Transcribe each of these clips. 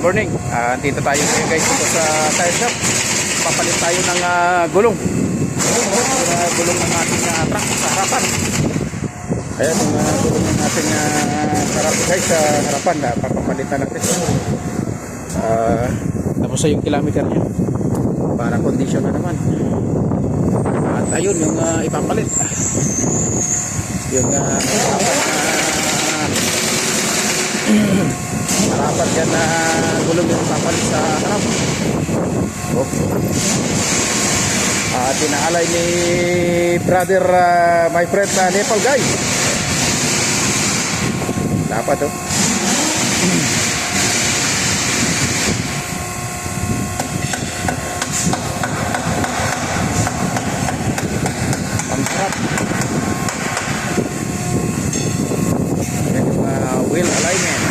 morning. Dito tayo ngayon guys dito sa tire shop. Papalit tayo ng gulong. Gulong ng ating truck sa harapan. Ayan yung gulong ng ating truck guys sa harapan. Papapalitan natin. Tapos sa yung kilometer niya. Para condition na naman. At ayun yung ipapalit. Yung harapan yan na gulong yung papalit sa harap. Tinaalay ni brother my friend na Nepal guy. Dapat ang harap. Yan yung wheel alignment.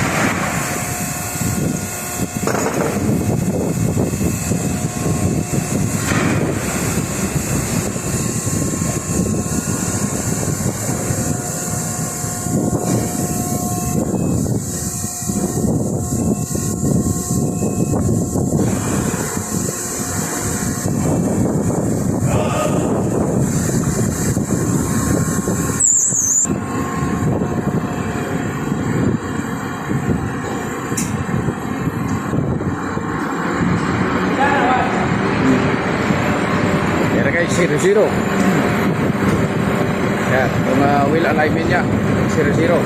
Guys, 0-0. Yan, yung wheel alignment nya 0-0.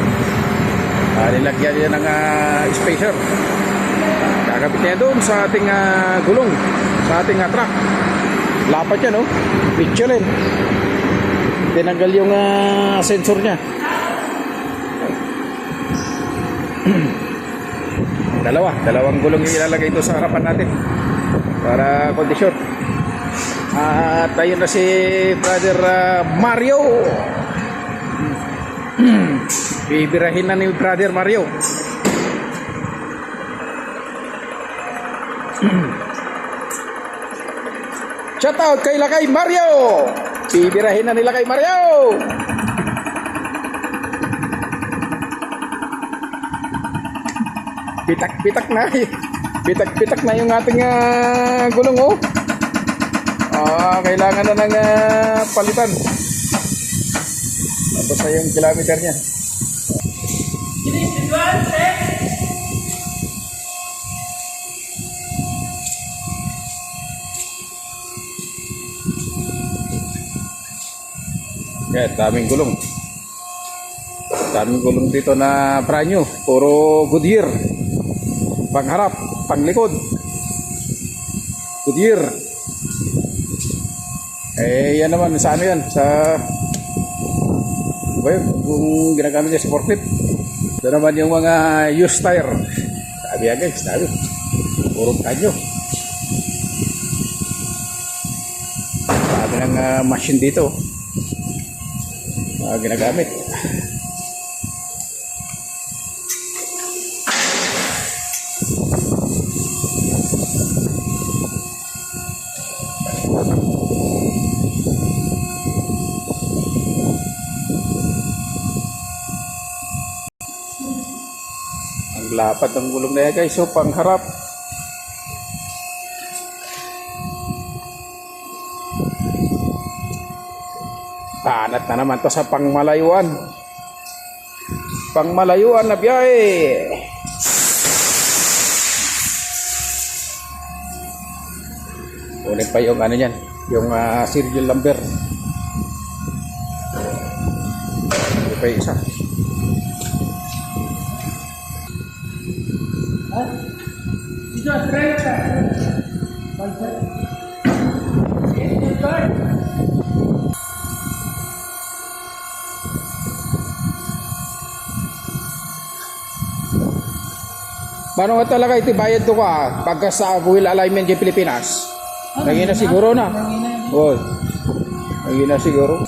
Nilagyan niya ng spacer. Gagapit niya doon sa ating gulong, sa ating truck. Lapat yan, no? Michelin. Tinanggal yung sensor nya. Dalawang gulong yung ilalagay ito sa harapan natin para kondisyon. At ayun na si brother Mario. Bibirahin na ni brother Mario. Shout out kay Lakay Mario. Bibirahin na nila kay Mario. Pitak-pitak na. Pitak-pitak na yung ating gulong, oh. Kailangan na ng palitan. Tapos na yung kilometer nya. Yan, daming gulong. Daming gulong dito na brand new. Puro Goodyear. Pangharap, panglikod. Goodyear. Yan naman, sa ano yan? Sa kung ginagamit niya sportive. Ito naman yung mga used tire. Sabi yan guys, sabi. Purong kanyo. Sabi ng machine dito. Ginagamit. Lapat ng gulong na yan guys, so pangharap. Tanat na naman to sa pangmalayuan. Pangmalayuan na biyahe. Ulit pa yung ano yan, yung serial number. Ulit pa yung isa. Mano nga talaga itibayad to ka pagka sa wheel alignment ng Pilipinas. Naging na siguro na. Oh. Naging na siguro.